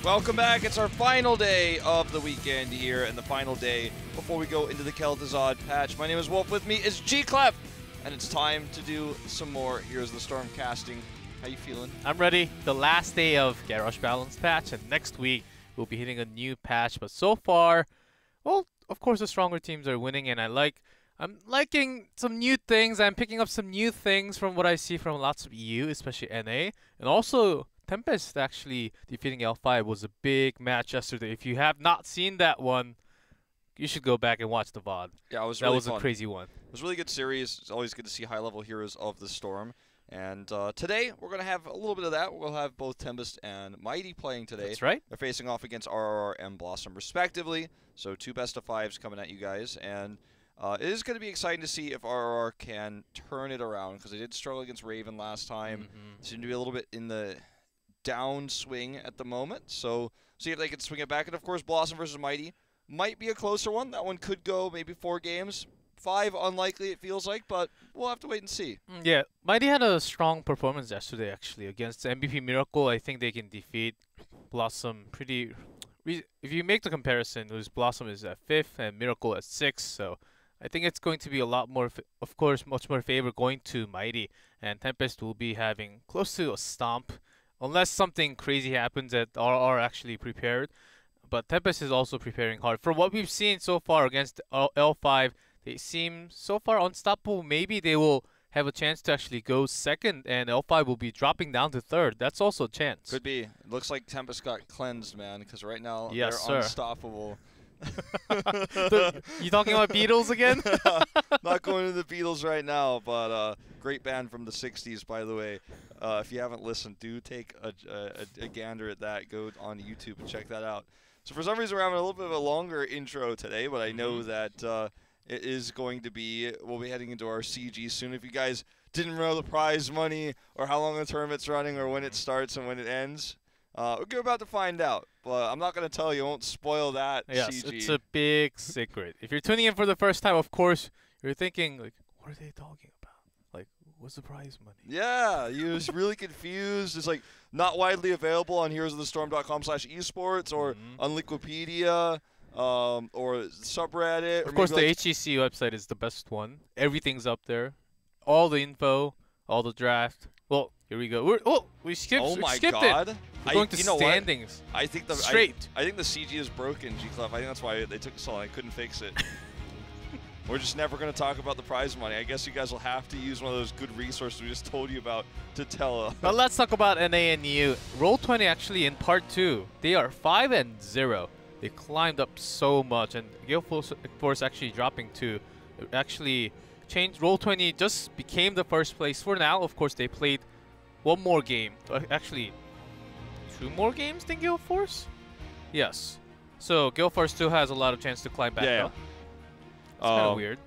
Welcome back. It's our final day of the weekend here, and the final day before we go into the Kel'Thuzad patch. My name is Wolf. With me is G-Clef, and it's time to do some more Heroes of the Storm casting. How you feeling? I'm ready. The last day of Garrosh Balance patch, and next week we'll be hitting a new patch. But so far, well, of course the stronger teams are winning, and I'm liking some new things. I'm picking up some new things from what I see from lots of EU, especially NA, and also Tempest actually defeating L5 was a big match yesterday. If you have not seen that one, you should go back and watch the VOD. Yeah, it was really really fun. A crazy one. It was a really good series. It's always good to see high-level Heroes of the Storm. And today, we're going to have a little bit of that. We'll have both Tempest and Mighty playing today. That's right. They're facing off against RRR and Blossom, respectively. So 2 best-of-5s coming at you guys. And it is going to be exciting to see if RRR can turn it around, because they did struggle against Raven last time. Seem to be a little bit in the downswing at the moment, so see if they can swing it back. And of course, Blossom versus Mighty might be a closer one. That one could go maybe 4 games. 5 unlikely, it feels like, but we'll have to wait and see. Yeah, Mighty had a strong performance yesterday, actually, against MVP Miracle. I think they can defeat Blossom pretty. If you make the comparison, Blossom is at 5th and Miracle at 6th, so I think it's going to be a lot more, of course, much more favor going to Mighty, and Tempest will be having close to a stomp. Unless something crazy happens that are actually prepared. But Tempest is also preparing hard. For what we've seen so far against L5, they seem so far unstoppable. Maybe they will have a chance to actually go 2nd, and L5 will be dropping down to 3rd. That's also a chance. Could be. It looks like Tempest got cleansed, man, because right now they're unstoppable. You talking about Beatles again? Not going to the Beatles right now, but great band from the 60s, by the way. If you haven't listened, do take a gander at that. Go on YouTube and check that out. So for some reason, we're having a little bit of a longer intro today, but I know that it is going to be, we'll be heading into our CG soon. If you guys didn't know the prize money or how long the tournament's running or when it starts and when it ends, we're about to find out. But I'm not going to tell you. I won't spoil that. Yes, CG. It's a big secret. If you're tuning in for the first time, of course, you're thinking, like, what are they talking about? Like, what's the prize money? Yeah, you're just really confused. It's like not widely available on heroesofthestorm.com/esports or on Liquipedia or subreddit. Of course, the HGC website is the best one. Everything's up there. All the info, all the draft. Well, here we go. We skipped. Oh my skipped God! It. We're going to standings. I think the straight. I think the CG is broken, G-Clef. I think that's why they took so long. I couldn't fix it. We're just never going to talk about the prize money. I guess you guys will have to use one of those good resources we just told you about to tell. But let's talk about NA and EU. Roll20 actually in part 2, they are 5-0. They climbed up so much, and Gale Force actually dropping 2. Actually changed. Roll20 just became the first place for now. Of course, they played one more game. Actually, 2 more games than Gale Force? Yes. So Gale Force still has a lot of chance to climb back up. It's kind of weird.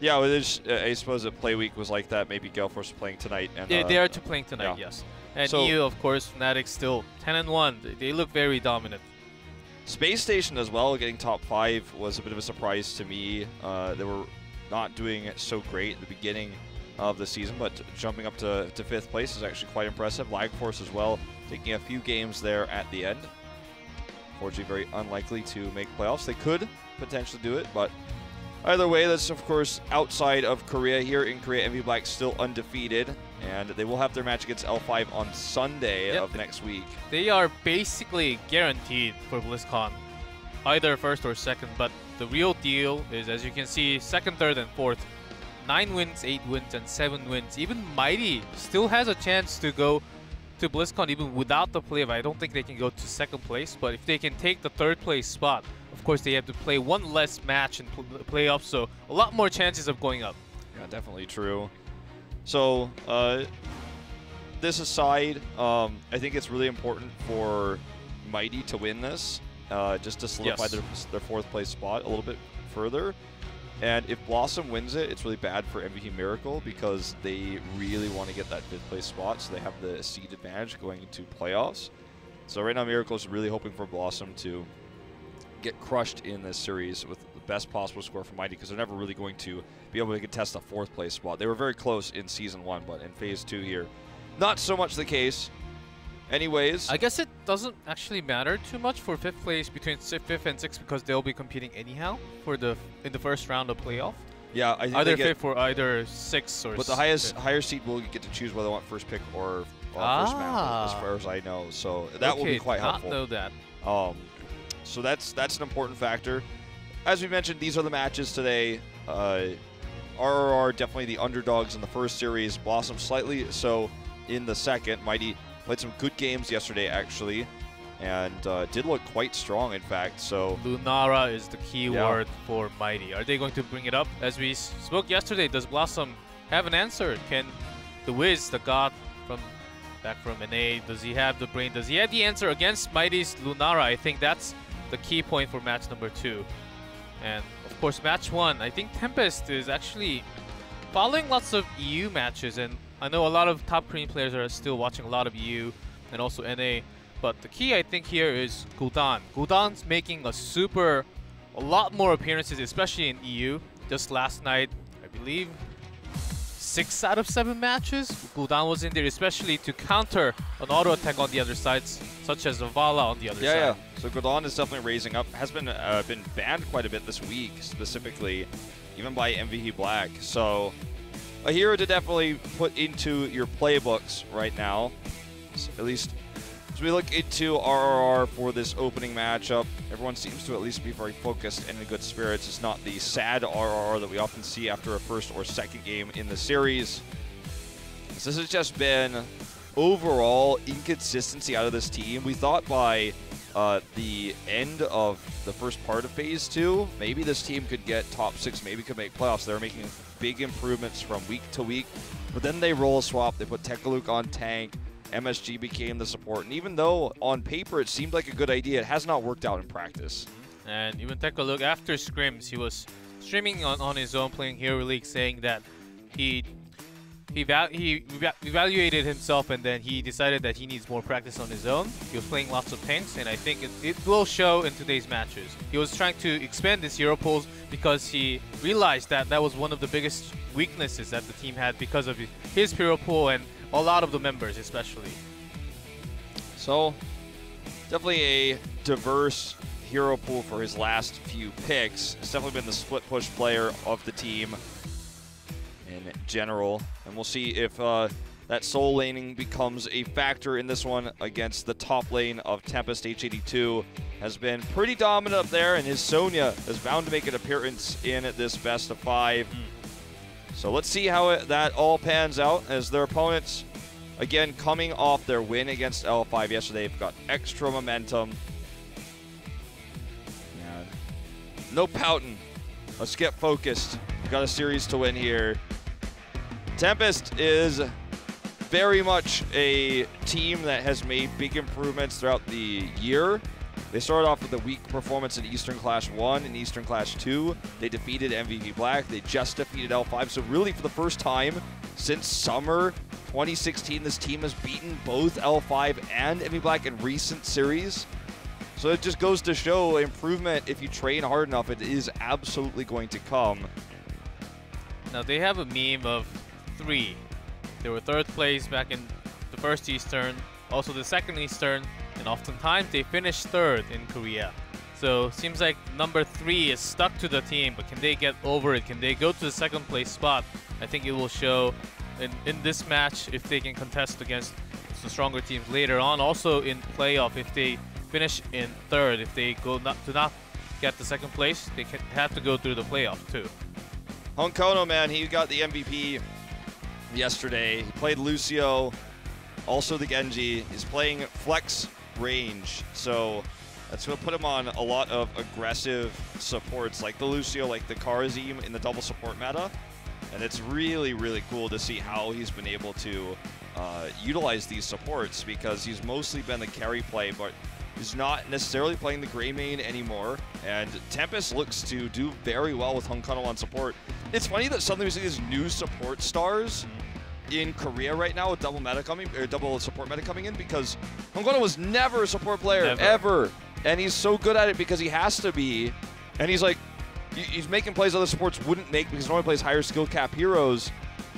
Yeah, well, I suppose that Play Week was like that. Maybe Gale Force is playing tonight. And, yeah, they are playing tonight, yes. And so, EU, of course, Fnatic still 10-1. They look very dominant. Space Station as well, getting top 5 was a bit of a surprise to me. They were not doing it so great at the beginning of the season, but jumping up to 5th place is actually quite impressive. Lag Force as well, taking a few games there at the end. Fortunately, very unlikely to make playoffs. They could potentially do it, but either way, that's of course outside of Korea. Here in Korea, MV Black still undefeated, and they will have their match against L5 on Sunday of next week. They are basically guaranteed for BlizzCon, either 1st or 2nd, but the real deal is, as you can see, 2nd, 3rd, and 4th. 9 wins, 8 wins, and 7 wins. Even Mighty still has a chance to go to BlizzCon even without the playoff. I don't think they can go to 2nd place, but if they can take the 3rd place spot, of course they have to play one less match in the playoffs, so a lot more chances of going up. Yeah, definitely true. So, this aside, I think it's really important for Mighty to win this, just to solidify their 4th place spot a little bit further. And if Blossom wins it, it's really bad for MVP Miracle because they really want to get that 5th place spot, so they have the seed advantage going into playoffs. So right now, Miracle is really hoping for Blossom to get crushed in this series with the best possible score for Mighty, because they're never really going to be able to contest the 4th place spot. They were very close in Season 1, but in Phase 2 here, not so much the case. Anyways, I guess it doesn't actually matter too much for 5th place between 5th and 6th because they'll be competing anyhow for in the first round of playoff. yeah, I think Either they get, 5th or either 6th or. but the higher seed will get to choose whether they want first pick or first map, as far as I know. So that will be quite helpful. Know that. So that's an important factor. As we mentioned, these are the matches today. RRR definitely the underdogs in the first series. Blossom slightly so in the second. Mighty played some good games yesterday, actually, and did look quite strong, in fact. So Lunara is the key word for Mighty. Are they going to bring it up? As we spoke yesterday, does Blossom have an answer? Can the Wiz, the god back from NA, does he have the brain? Does he have the answer against Mighty's Lunara? I think that's the key point for match number 2. And of course, match 1, I think Tempest is actually following lots of EU matches, and I know a lot of top Korean players are still watching a lot of EU and also NA. But the key, I think, here is Gul'dan. Gul'dan's making a lot more appearances, especially in EU. Just last night, I believe, 6 out of 7 matches, Gul'dan was in there, especially to counter an auto attack on the other sides, such as Zavala on the other side. Yeah. So Gul'dan is definitely raising up. Has been banned quite a bit this week, specifically, even by MVP Black. So a hero to definitely put into your playbooks right now. At least as we look into RRR for this opening matchup, everyone seems to at least be very focused and in good spirits. It's not the sad RRR that we often see after a first or second game in the series. This has just been overall inconsistency out of this team. We thought by the end of the first part of Phase 2, maybe this team could get top 6, maybe could make playoffs. They're making big improvements from week to week, but then they roll swap. They put Tekaluk on tank. MSG became the support, and even though on paper it seemed like a good idea, it has not worked out in practice. And even Tekaluk, after scrims, he was streaming on his own, playing Hero League, saying that he evaluated himself and then he decided that he needs more practice on his own. He was playing lots of tanks, and I think it will show in today's matches. He was trying to expand his hero pools because he realized that that was one of the biggest weaknesses that the team had because of his hero pool and a lot of the members especially. So definitely a diverse hero pool for his last few picks. He's definitely been the split push player of the team in general, and we'll see if that soul laning becomes a factor in this one against the top lane of Tempest. H82 has been pretty dominant up there, and his Sonya is bound to make an appearance in this best of 5. So let's see how that all pans out as their opponents, again, coming off their win against L5 yesterday. They've got extra momentum. And no pouting. Let's get focused. We've got a series to win here. Tempest is very much a team that has made big improvements throughout the year. They started off with a weak performance in Eastern Clash 1 and Eastern Clash 2. They defeated MVP Black. They just defeated L5. So really, for the first time since summer 2016, this team has beaten both L5 and MVP Black in recent series. So it just goes to show improvement. If you train hard enough, it is absolutely going to come. Now they have a meme of 3. They were 3rd place back in the first Eastern, also the second Eastern, and oftentimes they finish 3rd in Korea. So seems like number 3 is stuck to the team, but can they get over it? Can they go to the 2nd place spot? I think it will show in this match if they can contest against the stronger teams later on. Also in playoff, if they finish in 3rd, if they do not get the 2nd place, they have to go through the playoff too. Honkono, man, he got the MVP yesterday. He played Lucio, also the Genji. He's playing flex range, so that's going to put him on a lot of aggressive supports like the Lucio, like the Karazim in the double support meta. And it's really, really cool to see how he's been able to utilize these supports, because he's mostly been the carry play, but he's not necessarily playing the Grey main anymore. And Tempest looks to do very well with Honkono on support. It's funny that suddenly we see these new support stars in Korea right now with double support meta coming in, because Honkono was never a support player, ever. And he's so good at it because he has to be. And he's like, he's making plays other supports wouldn't make because he normally plays higher skill cap heroes.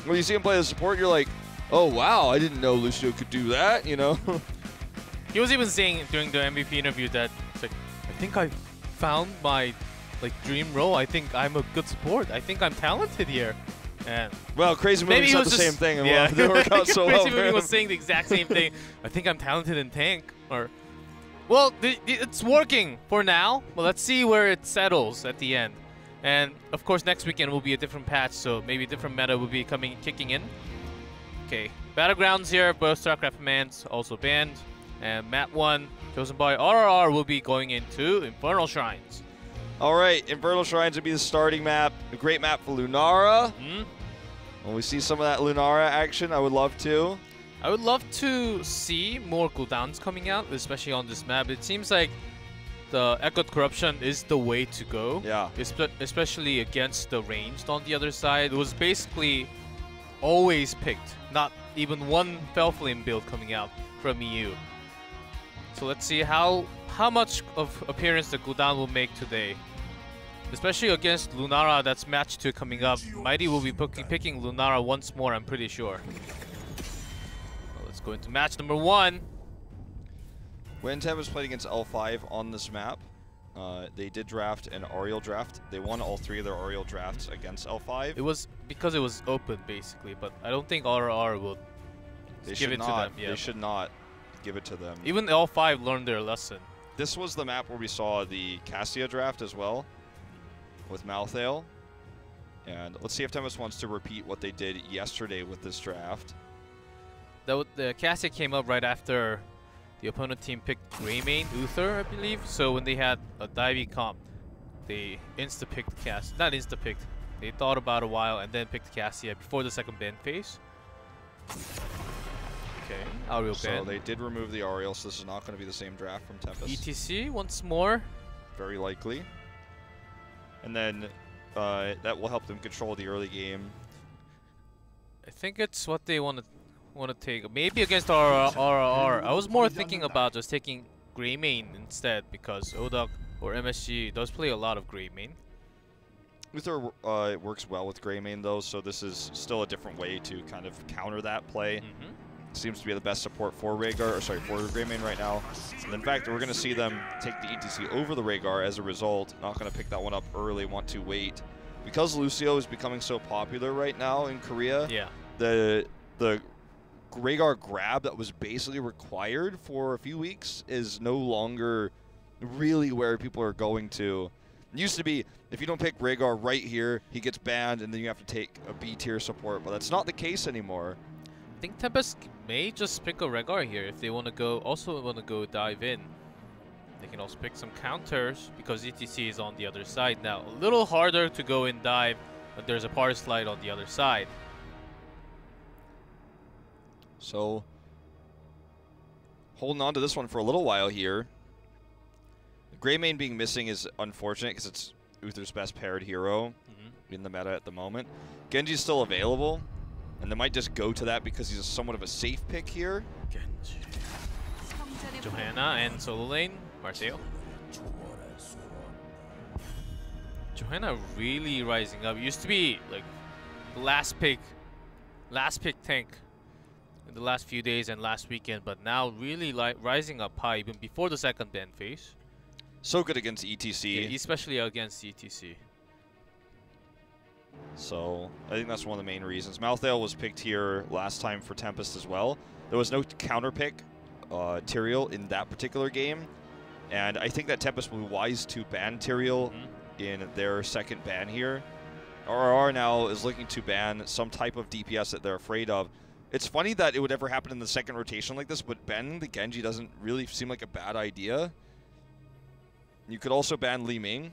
When you see him play the support, you're like, oh wow, I didn't know Lucio could do that, you know? He was even saying during the MVP interview that it's like, I think I found my dream role. I think I'm a good support. I think I'm talented here. And well, Crazy Movie said the same thing, and yeah. It worked out so well. Crazy Movie was saying the exact same thing. I think I'm talented in tank. Well, it's working for now. Well, let's see where it settles at the end. And of course, next weekend will be a different patch, so maybe a different meta will be kicking in. Okay, Battlegrounds here. Both StarCraft commands also banned, and map 1 chosen by RRR will be going into Infernal Shrines. All right, Infernal Shrines would be the starting map. A great map for Lunara. When we see some of that Lunara action, I would love to. I would love to see more cooldowns coming out, especially on this map. It seems like the Echoed Corruption is the way to go. Yeah. Especially against the ranged on the other side. It was basically always picked. Not even one Fel Flame build coming out from EU. So let's see how much of appearance the cooldown will make today. Especially against Lunara, that's match 2 coming up. Mighty will be picking Lunara once more, I'm pretty sure. Well, let's go into match number 1. When Tempest played against L5 on this map, they did draft an Oriole draft. They won all 3 of their Oriole drafts against L5. It was because it was open, basically, but I don't think RRR will give it to them. Yeah. They should not give it to them. Even L5 learned their lesson. This was the map where we saw the Cassia draft as well, with Malthael. And let's see if Tempest wants to repeat what they did yesterday with this draft. The Cassia came up right after the opponent team picked Greymane Uther, I believe. So when they had a Divey comp, they insta-picked Cassia. Not insta-picked. They thought about a while and then picked Cassia before the second ban phase. Okay, Ariel ban. So they did remove the Oriole, so this is not going to be the same draft from Tempest. ETC once more. Very likely. And then that will help them control the early game. I think it's what they want to take. Maybe against RRR. I was more thinking about just taking Greymane instead, because ODUK or MSG does play a lot of Greymane. Uther works well with Greymane though, so this is still a different way to kind of counter that play. Seems to be the best support for Rhaegar, or sorry, for Greymane right now. And in fact, we're going to see them take the ETC over the Rhaegar as a result. Not going to pick that one up early, want to wait. Because Lucio is becoming so popular right now in Korea, the Rhaegar grab that was basically required for a few weeks is no longer really where people are going to. It used to be, if you don't pick Rhaegar right here, he gets banned, and then you have to take a B-tier support, but that's not the case anymore. I think Tempest may just pick a Rhaegar here if they want to go dive in. They can also pick some counters because ETC is on the other side now. A little harder to go in dive, but there's a power slide on the other side. So, holding on to this one for a little while here. Greymane being missing is unfortunate because it's Uther's best paired hero in the meta at the moment. Genji's still available, and they might just go to that because he's somewhat of a safe pick here. Genji. Johanna and solo lane, Marcel. Johanna really rising up. Used to be like last pick tank in the last few days and last weekend, but now really rising up high even before the second ban phase. So good against ETC. Yeah, especially against ETC. So I think that's one of the main reasons. Malthael was picked here last time for Tempest as well. There was no counter pick Tyrael in that particular game, and I think that Tempest will be wise to ban Tyrael in their second ban here. RRR now is looking to ban some type of DPS that they're afraid of. It's funny that it would ever happen in the second rotation like this, but banning the Genji doesn't really seem like a bad idea. You could also ban Li Ming.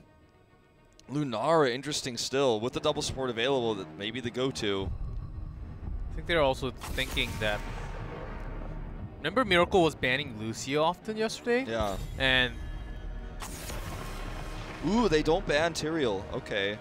Lunara, interesting still. With the double support available, that may be the go-to. I think they're also thinking that... Remember Miracle was banning Lucio often yesterday? Yeah. And... Ooh, they don't ban Tyrael. Okay.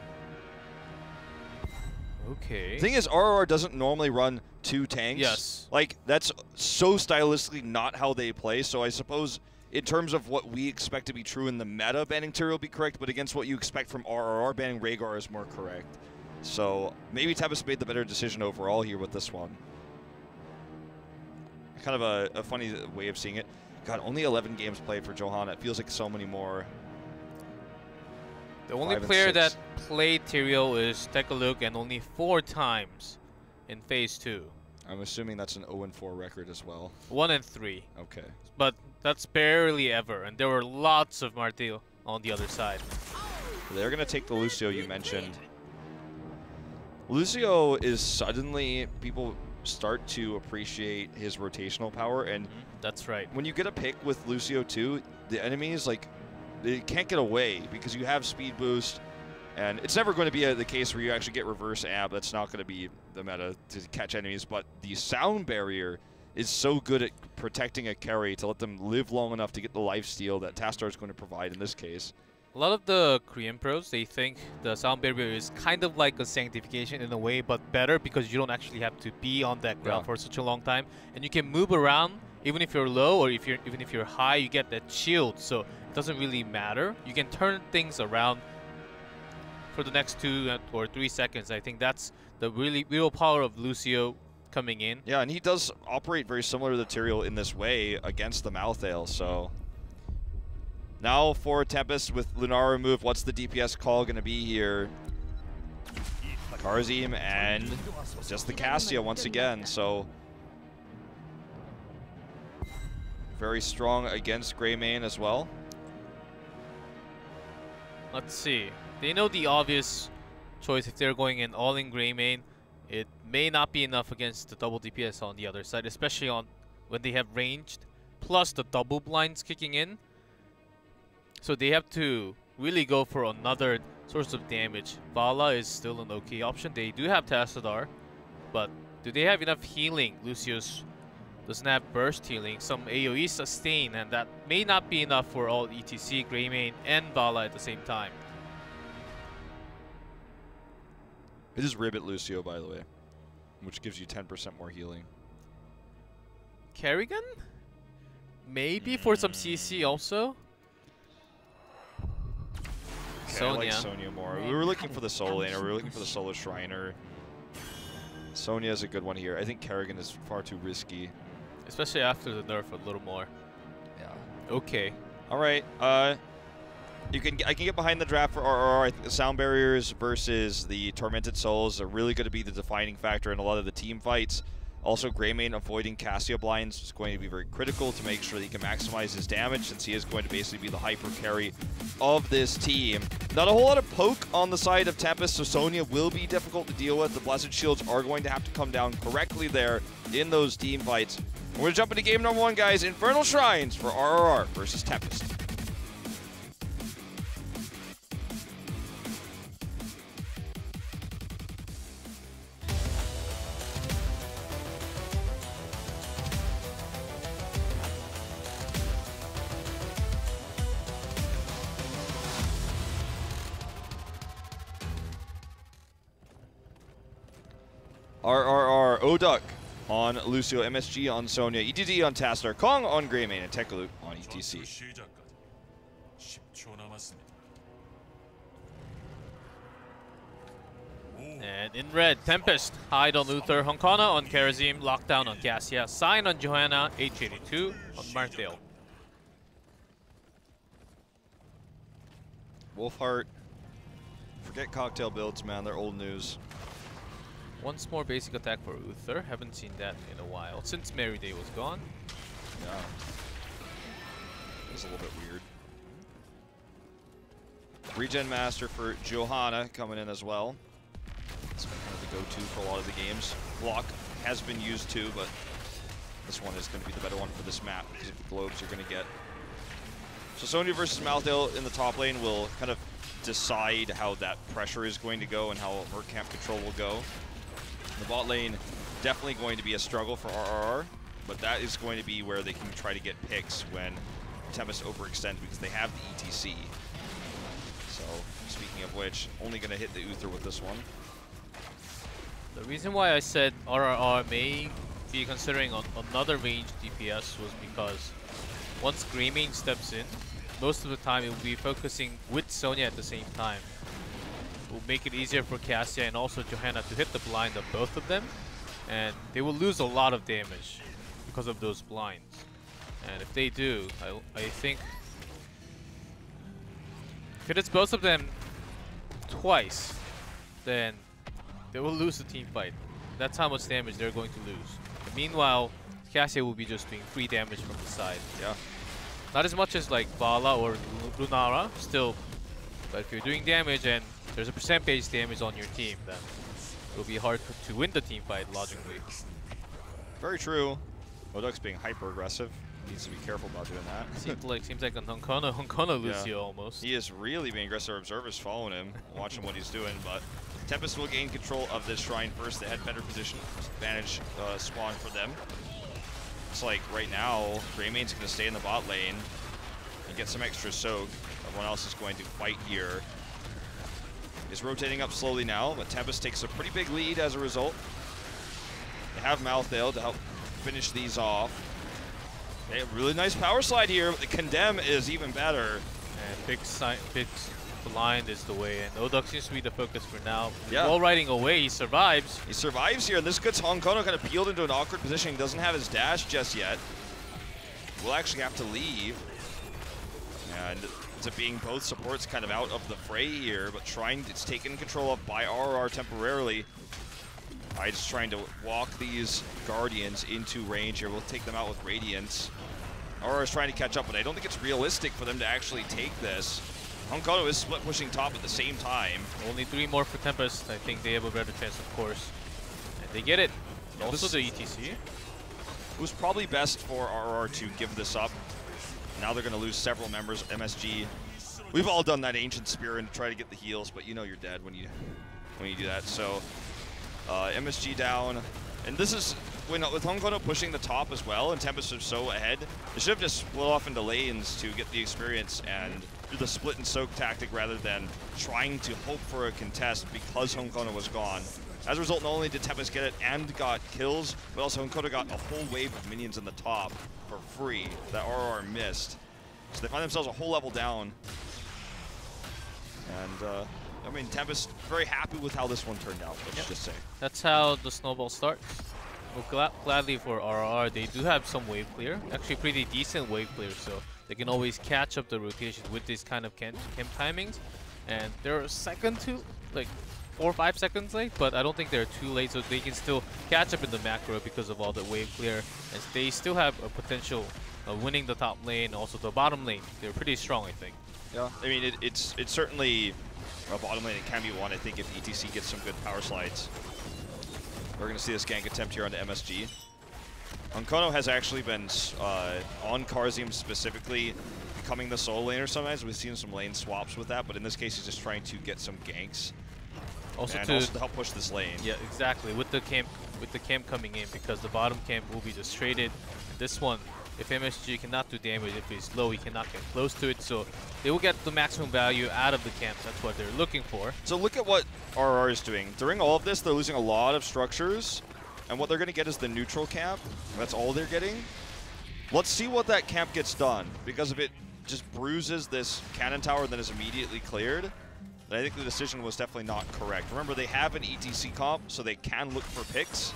Okay. The thing is, RRR doesn't normally run 2 tanks. Yes. Like, that's so stylistically not how they play, so I suppose... In terms of what we expect to be true in the meta, banning Tyrael will be correct, but against what you expect from RRR, banning Rhaegar is more correct. So maybe Tempest made the better decision overall here with this one. Kind of a funny way of seeing it. God, only 11 games played for Johanna. It feels like so many more. The only player that played Tyrael is Tekaluk, and only 4 times in Phase 2. I'm assuming that's an 0-4 record as well. 1 and 3. Okay. But that's barely ever, and there were lots of Martil on the other side. They're going to take the Lucio you mentioned. Lucio is suddenly, people start to appreciate his rotational power, and that's right. When you get a pick with Lucio too, the enemies, like, they can't get away because you have speed boost, and it's never going to be the case where you actually get reverse amp. That's not going to be the meta to catch enemies, but the sound barrier is so good at protecting a carry to let them live long enough to get the lifesteal that Tastar is going to provide in this case. A lot of the Korean pros, they think the sound barrier is kind of like a sanctification in a way, but better because you don't actually have to be on that ground for such a long time, and you can move around even if you're low or even if you're high. You get that shield, so it doesn't really matter. You can turn things around for the next 2 or 3 seconds. I think that's the real power of Lucio coming in. Yeah, and he does operate very similar to the Tyrael in this way against the Malthael, so... Now for Tempest with Lunar remove, what's the DPS call going to be here? Karazim and just the Cassia once again, so... Very strong against Greymane as well. Let's see. They know the obvious choice if they're going in all-in Greymane. It may not be enough against the double DPS on the other side, especially on when they have ranged, plus the double blinds kicking in. So they have to really go for another source of damage. Vala is still an okay option. They do have Tassadar, but do they have enough healing? Lucius doesn't have burst healing, some AoE sustain, and that may not be enough for all ETC, Greymane, and Vala at the same time. It is Ribbit Lucio, by the way, which gives you 10% more healing. Kerrigan? Maybe for some CC also? Okay, I like Sonya more. We were looking for the solo laner, we were looking for the solo Shriner. Sonya is a good one here. I think Kerrigan is far too risky. Especially after the nerf a little more. Yeah. Okay. All right. I can get behind the draft for RRR. I think the sound barriers versus the Tormented Souls are really going to be the defining factor in a lot of the team fights. Also, Greymane avoiding Cassia blinds is going to be very critical to make sure that he can maximize his damage, since he is going to basically be the hyper carry of this team. Not a whole lot of poke on the side of Tempest, so Sonya will be difficult to deal with. The Blessed Shields are going to have to come down correctly there in those team fights. We're going to jump into game number 1, guys. Infernal Shrines for RRR versus Tempest. RRR Oduck on Lucio, MSG on Sonya, ETD on Tassadar, Kong on Greymane, and Tekaluk on ETC. And in red, Tempest, hide on Luther, Honkana on Karazim, lockdown on Cassia, Sign on Johanna, H82 on Marthael. Wolfheart, forget cocktail builds, man, they're old news. Once more basic attack for Uther. Haven't seen that in a while, since Mary Day was gone. Yeah. It was a little bit weird. Regen Master for Johanna coming in as well. It's been kind of the go-to for a lot of the games. Block has been used too, but this one is going to be the better one for this map because of the globes you're going to get. So Sonya versus Malthael in the top lane will kind of decide how that pressure is going to go and how her camp control will go. The bot lane, definitely going to be a struggle for RRR, but that is going to be where they can try to get picks when Tempest overextends because they have the ETC. So, speaking of which, only going to hit the Uther with this one. The reason why I said RRR may be considering another ranged DPS was because once Greymane steps in, most of the time it will be focusing with Sonya at the same time. It will make it easier for Cassia and also Johanna to hit the blind of both of them, and they will lose a lot of damage because of those blinds. And if they do, I think if it hits both of them twice, then they will lose the team fight. That's how much damage they're going to lose. But meanwhile, Cassia will be just doing free damage from the side. Yeah. Not as much as like Vala or Lunara, still. But if you're doing damage and there's a percentage damage on your team, then it will be hard to win the team fight, logically. Very true. Moduk's being hyper aggressive. Needs to be careful about doing that. Seems like a Honkono Lucio almost. He is really being aggressive. Observers following him, watching what he's doing, but Tempest will gain control of this shrine first. They had better position, advantage spawn for them. It's like right now, Greymaine's going to stay in the bot lane and get some extra soak. Everyone else is going to fight here. He's rotating up slowly now, but Tempest takes a pretty big lead as a result. They have Malthael to help finish these off. They have a really nice power slide here, but the Condemn is even better. And big blind is the way, and Odok seems to be the focus for now. Yeah. While riding away, he survives. He survives here, and this gets Honkono kind of peeled into an awkward position. He doesn't have his dash just yet. Will actually have to leave. And it's being both supports kind of out of the fray here, but it's taken control of by RR temporarily. Just trying to walk these Guardians into range here. We'll take them out with Radiance. RR is trying to catch up, but I don't think it's realistic for them to actually take this. Honkono is split pushing top at the same time. Only 3 more for Tempest. I think they have a better chance, of course. And they get it. Yeah, also the ETC. It was probably best for RR to give this up. Now they're going to lose several members. MSG. We've all done that Ancient Spear and try to get the heals, but you know you're dead when you do that. So MSG down. And this is with Honkono pushing the top as well, and Tempest is so ahead. They should have just split off into lanes to get the experience and do the split and soak tactic rather than trying to hope for a contest because Honkono was gone. As a result, not only did Tempest get it and got kills, but also Honkono got a whole wave of minions in the top for free that RR missed. So they find themselves a whole level down. And I mean, Tempest very happy with how this one turned out, let's just say. That's how the snowball starts. Well, gladly for RR, they do have some wave clear. Actually, pretty decent wave clear, so they can always catch up the rotation with these kind of camp timings. And they're a second to, like, 4 or 5 seconds late, but I don't think they're too late, so they can still catch up in the macro because of all the wave clear. And they still have a potential of winning the top lane, also the bottom lane. They're pretty strong, I think. Yeah, I mean, it's certainly a bottom lane. It can be won, I think, if ETC gets some good power slides. We're going to see this gank attempt here onto MSG. Honkono has actually been, on Karzium specifically, becoming the solo laner sometimes. We've seen some lane swaps with that, but in this case, he's just trying to get some ganks. Also to help push this lane. Yeah, exactly. With the camp coming in, because the bottom camp will be just traded. This one, if MSG cannot do damage, if he's low, he cannot get close to it. So they will get the maximum value out of the camp. That's what they're looking for. So look at what RR is doing. During all of this, they're losing a lot of structures, and what they're going to get is the neutral camp. That's all they're getting. Let's see what that camp gets done, because if it just bruises this cannon tower, then is immediately cleared. I think the decision was definitely not correct. Remember, they have an ETC comp, so they can look for picks.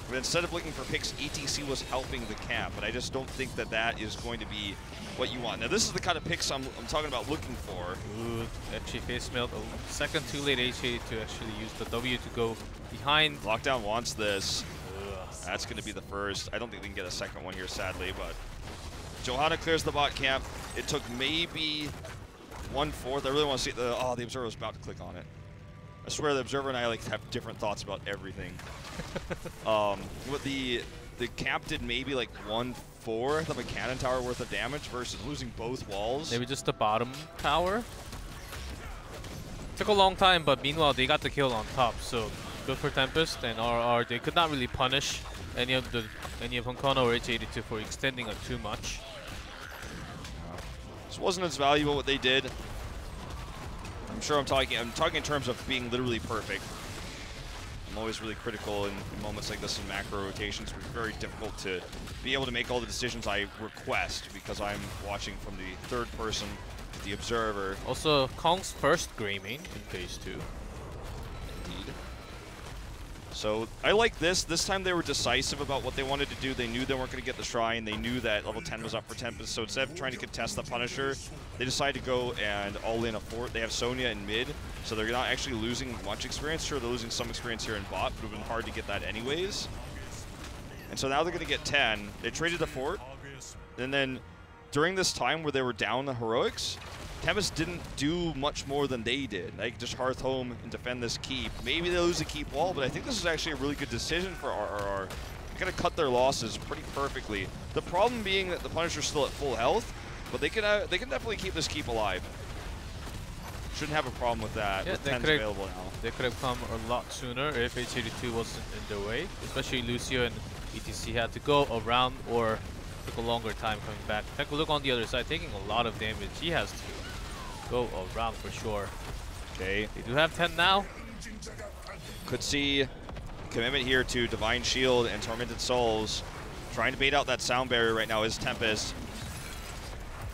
But instead of looking for picks, ETC was helping the camp. But I just don't think that that is going to be what you want. Now, this is the kind of picks I'm talking about looking for. Ooh, actually face melt. A second too late HA to actually use the W to go behind. Lockdown wants this. That's going to be the first. I don't think they can get a second one here, sadly. But Johanna clears the bot camp. It took maybe 1/4. I really want to see the Observer was about to click on it. I swear the Observer and I have different thoughts about everything. But the camp did maybe like 1/4 of a cannon tower worth of damage versus losing both walls. Maybe just the bottom tower. Took a long time, but meanwhile they got the kill on top. So good for Tempest and RR. They could not really punish any of Honkono or H82 for extending it too much. This wasn't as valuable what they did. I'm sure I'm talking in terms of being literally perfect. I'm always really critical in moments like this in macro rotations. It's very difficult to be able to make all the decisions I request because I'm watching from the third person, the observer. Also, Kong's first Greymane in phase 2. Indeed. So I like this. This time they were decisive about what they wanted to do. They knew they weren't going to get the Shrine. They knew that level 10 was up for Tempest. So instead of trying to contest the Punisher, they decided to go and all in a fort. They have Sonya in mid, so they're not actually losing much experience. Sure, they're losing some experience here in bot, but it would have been hard to get that anyways. And so now they're going to get 10. They traded the fort. And then during this time where they were down the heroics, Tempest didn't do much more than they did. Like, just hearth home and defend this keep. Maybe they lose the keep wall, but I think this is actually a really good decision for RRR. They're going to cut their losses pretty perfectly. The problem being that the Punisher's still at full health, but they can definitely keep this keep alive. Shouldn't have a problem with that. Yeah, with 10's available now. They could have come a lot sooner if H82 wasn't in their way. Especially Lucio and ETC had to go around or took a longer time coming back. Take a look on the other side, taking a lot of damage. He has to go around for sure. Okay. They do have 10 now. Could see commitment here to Divine Shield and Tormented Souls. Trying to bait out that sound barrier right now is Tempest.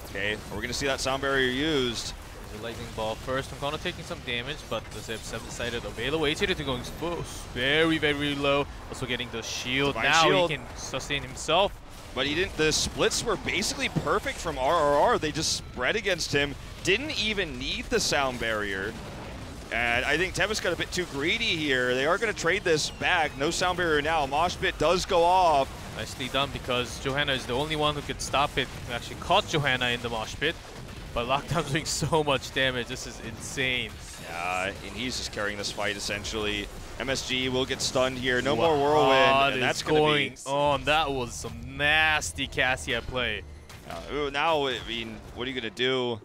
Okay, we're going to see that sound barrier used. There's a lightning ball first. I'm taking some damage, but does have 7-sided available. H82 going very, very low. Also getting the shield. Divine now shield. He can sustain himself. But he didn't. The splits were basically perfect from RRR. They just spread against him. Didn't even need the sound barrier. And I think Tempest got a bit too greedy here. They are going to trade this back. No sound barrier now. Mosh pit does go off. Nicely done, because Johanna is the only one who could stop it. Actually caught Johanna in the mosh pit. But Lockdown's doing so much damage. This is insane. Yeah, and he's just carrying this fight essentially. MSG will get stunned here. No more Whirlwind. And that's going on. That was some nasty Cassia play. Now, I mean, what are you going to do?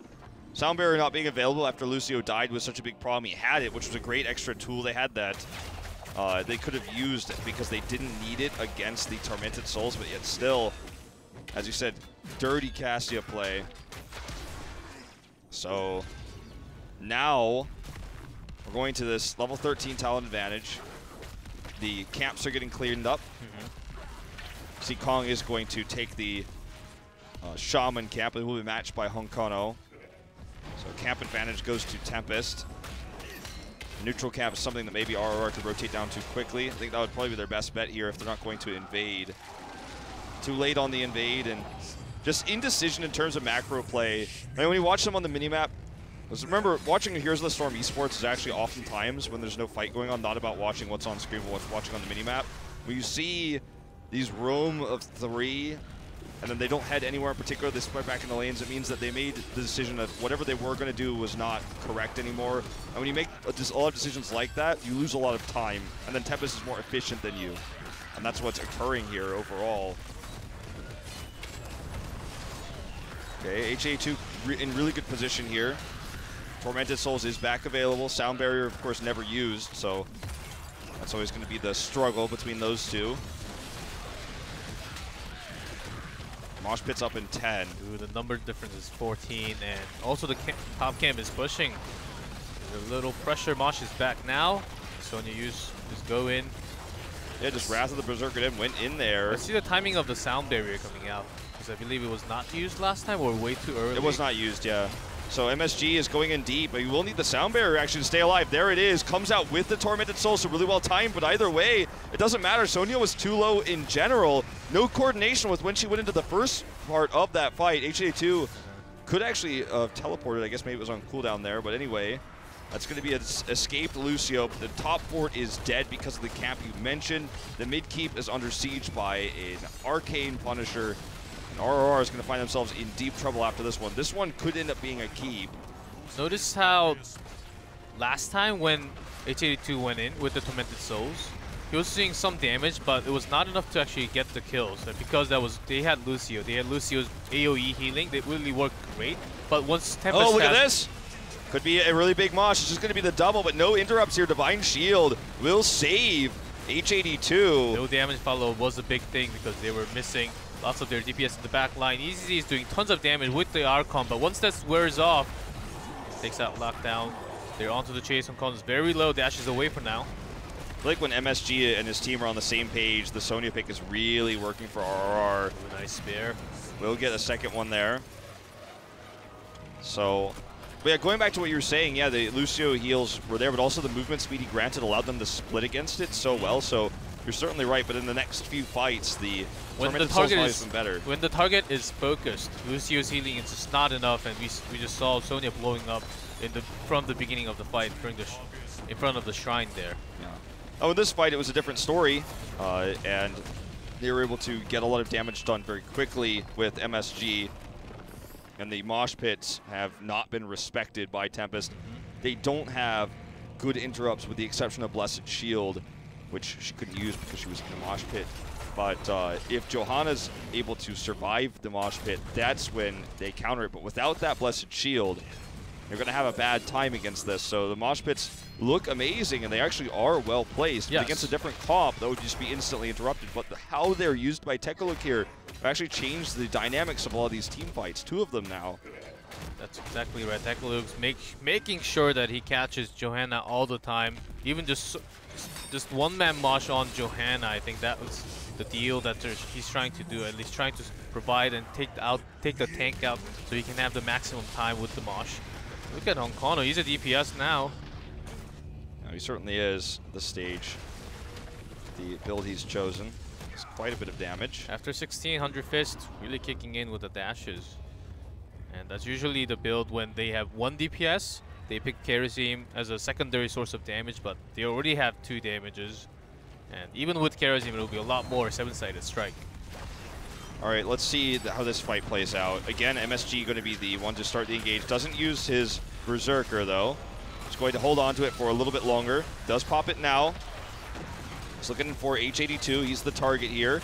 Sound barrier not being available after Lucio died was such a big problem. He had it, which was a great extra tool. They had that. They could have used because they didn't need it against the Tormented Souls, but yet still, as you said, dirty Cassia play. So now we're going to this level 13 talent advantage. The camps are getting cleaned up. See, Kong is going to take the Shaman camp. It will be matched by Hong Kono. So camp advantage goes to Tempest. Neutral camp is something that maybe RRR could rotate down to quickly. I think that would probably be their best bet here if they're not going to invade. Too late on the invade, and just indecision in terms of macro play. I mean, when you watch them on the minimap, remember, watching Heroes of the Storm esports is actually oftentimes, when there's no fight going on, not about watching what's on screen, but what's watching on the minimap. When you see these roam of 3, and then they don't head anywhere in particular, they spread back in the lanes, it means that they made the decision that whatever they were going to do was not correct anymore. And when you make a lot of decisions like that, you lose a lot of time, and then Tempest is more efficient than you. And that's what's occurring here overall. Okay, HA2 in really good position here. Tormented Souls is back available. Sound barrier, of course, never used, so that's always going to be the struggle between those two. Mosh pit's up in 10. Ooh, the number difference is 14, and also the top camp is pushing. There's a little pressure. Mosh is back now. Sonya just go in. Yeah, just Wrath of the Berserker then went in there. Let's see the timing of the sound barrier coming out, because I believe it was not used last time, or way too early. It was not used, yeah. So MSG is going in deep, but you will need the sound barrier actually to stay alive. There it is. Comes out with the Tormented Soul, so really well timed, but either way, it doesn't matter. Sonya was too low in general. No coordination with when she went into the first part of that fight. HA2 could actually have teleported. I guess maybe it was on cooldown there, but anyway, that's going to be an escaped Lucio. The top fort is dead because of the camp you mentioned. The mid keep is under siege by an Arcane Punisher. RRR is going to find themselves in deep trouble after this one. This one could end up being a keep. Notice how last time when H82 went in with the Tormented Souls, he was seeing some damage, but it was not enough to actually get the kills. And because they had Lucio. They had Lucio's AoE healing. They really worked great. But once Tempest look at this! Could be a really big mosh. It's just going to be the double, but no interrupts here. Divine Shield will save H82. No damage follow was a big thing because they were missing lots of their DPS in the back line. EZZ is doing tons of damage with the Archon, but once that wears off, takes out Lockdown. They're onto the chase. Archon is very low. Dash is away for now. I feel like when MSG and his team are on the same page, the Sonya pick is really working for RRR. Ooh, nice spear. We'll get a second one there. So But yeah, going back to what you were saying, yeah, the Lucio heals were there, but also the movement speed he granted allowed them to split against it so well. So you're certainly right, but in the next few fights, the tormented souls might have been better. When the target is focused, Lucio's healing is just not enough, and we just saw Sonya blowing up from the beginning of the fight during in front of the shrine there. Yeah. Oh, in this fight, it was a different story, and they were able to get a lot of damage done very quickly with MSG. And the mosh pits have not been respected by Tempest. They don't have good interrupts with the exception of Blessed Shield, which she couldn't use because she was in a mosh pit. But if Johanna's able to survive the mosh pit, that's when they counter it. But without that Blessed Shield, they're going to have a bad time against this. So the mosh pits look amazing, and they actually are well placed. Yes. But against a different comp, that would just be instantly interrupted. But how they're used by Tekaluk here actually changed the dynamics of all of these team fights. 2 of them now. That's exactly right. Tekaluk's making sure that he catches Johanna all the time. Even just one-man mosh on Johanna, I think that was the deal that he's trying to do. At least trying to provide and take the tank out so he can have the maximum time with the mosh. Look at Honkono, he's a DPS now. No, he certainly is at this stage. The build he's chosen is quite a bit of damage. After 1600 Fist, really kicking in with the dashes. And that's usually the build when they have 1 DPS. They pick Kerosene as a secondary source of damage, but they already have 2 damages. And even with Kerosene, it'll be a lot more 7-sided strike. All right, let's see how this fight plays out. Again, MSG going to be the one to start the engage. Doesn't use his Berserker, though. He's going to hold on to it for a little bit longer. Does pop it now. He's looking for H82. He's the target here.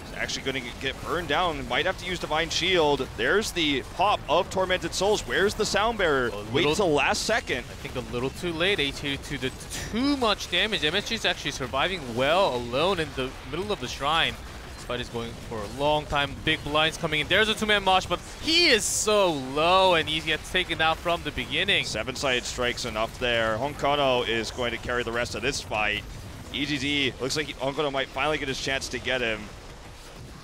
He's actually going to get burned down. Might have to use Divine Shield. There's the pop of Tormented Souls. Where's the Sound Bearer? Wait until last second. I think a little too late. H82 did too much damage. MSG is actually surviving well alone in the middle of the shrine. Fight is going for a long time. Big blinds coming in. There's a 2-man mosh, but he is so low, and he gets taken out from the beginning. 7-sided strikes enough there. Honkono is going to carry the rest of this fight. EGD looks like Honkono might finally get his chance to get him.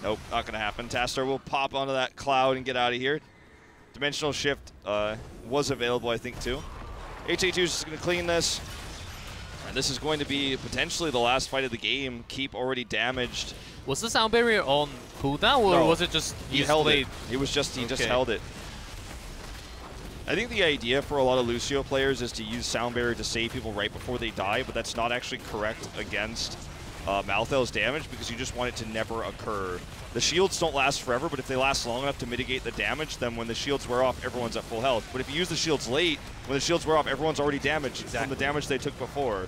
Nope, not going to happen. Tastar will pop onto that cloud and get out of here. Dimensional Shift was available, I think, too. H82 is just going to clean this. And this is going to be potentially the last fight of the game. Keep already damaged. Was the Sound Barrier on cooldown, or was it just he held it? He just held it. I think the idea for a lot of Lucio players is to use Sound Barrier to save people right before they die, but that's not actually correct against Malthael's damage because you just want it to never occur. The shields don't last forever, but if they last long enough to mitigate the damage, then when the shields wear off, everyone's at full health. But if you use the shields late, when the shields wear off, everyone's already damaged from the damage they took before.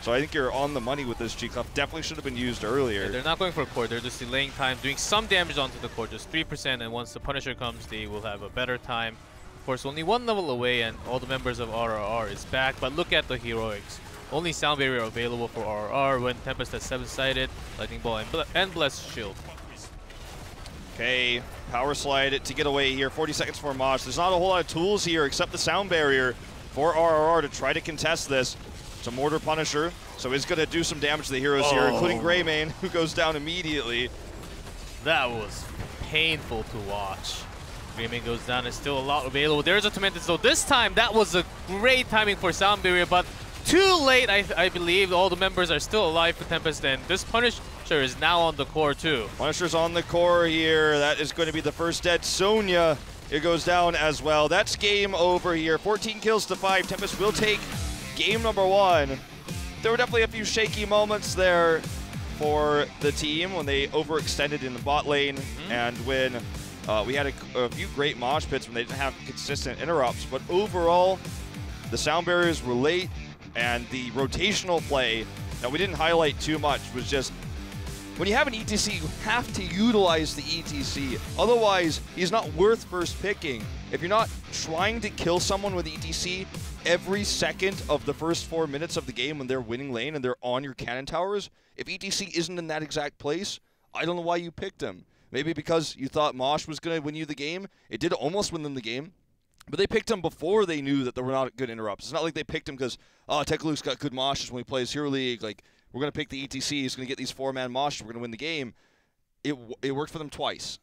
So I think you're on the money with this G-Cuff. Definitely should have been used earlier. Yeah, they're not going for a core. They're just delaying time, doing some damage onto the core, just 3%, and once the Punisher comes, they will have a better time. Of course, only 1 level away, and all the members of RRR is back, but look at the heroics. Only Sound Barrier available for RRR when Tempest has 7-sided, Lightning Ball, and Blessed Shield. Okay, Power Slide to get away here. 40 seconds for Mosh. There's not a whole lot of tools here except the Sound Barrier for RRR to try to contest this. It's a Mortar Punisher, so he's going to do some damage to the heroes here, including Greymane, who goes down immediately. That was painful to watch. Greymane goes down, and still a lot available. There's a Tormented Soul. This time, that was a great timing for Sound Barrier, but too late, I believe. All the members are still alive for Tempest, and this Punisher is now on the core, too. Punisher's on the core here. That is going to be the first dead. Sonya, it goes down as well. That's game over here. 14 kills to 5. Tempest will take game number 1. There were definitely a few shaky moments there for the team when they overextended in the bot lane and when we had a few great mosh pits when they didn't have consistent interrupts. But overall, the Sound Barriers were late, and the rotational play that we didn't highlight too much was just when you have an ETC, you have to utilize the ETC. Otherwise, he's not worth first picking. If you're not trying to kill someone with ETC every second of the first 4 minutes of the game when they're winning lane and they're on your cannon towers, if ETC isn't in that exact place, I don't know why you picked him. Maybe because you thought Mosh was going to win you the game. It did almost win them the game. But they picked him before they knew that there were not good interrupts. It's not like they picked him because, oh, Tekaluk's got good moshes when he plays Hero League. Like, we're going to pick the ETC. He's going to get these 4-man moshes. We're going to win the game. It worked for them twice.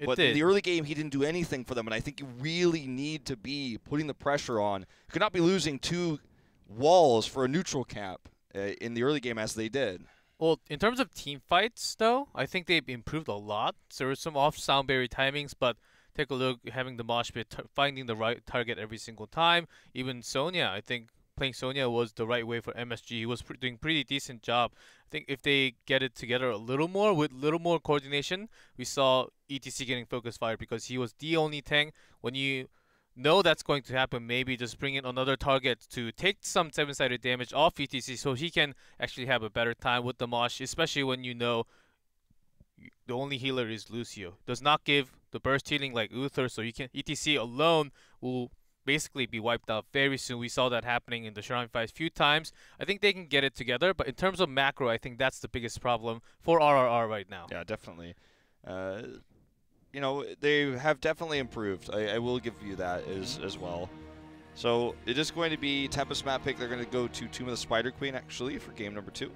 But in the early game, he didn't do anything for them, and I think you really need to be putting the pressure on. You could not be losing 2 walls for a neutral cap in the early game as they did. Well, in terms of team fights, though, I think they've improved a lot. So there were some off sound barrier timings, but take a look, having the mosh pit, finding the right target every single time. Even Sonya, I think playing Sonya was the right way for MSG. He was doing pretty decent job. I think if they get it together a little more, with a little more coordination, we saw ETC getting focus fire because he was the only tank. When you know that's going to happen, maybe just bring in another target to take some 7-sided damage off ETC so he can actually have a better time with the mosh, especially when you know the only healer is Lucio. Does not give the burst healing like Uther, so you can ETC alone will basically be wiped out very soon. We saw that happening in the Shrine fights a few times. I think they can get it together, but in terms of macro, I think that's the biggest problem for RRR right now. Yeah, definitely. You know, they have definitely improved. I will give you that as well. So it is going to be Tempest map pick. They're going to go to Tomb of the Spider Queen, actually, for game number 2.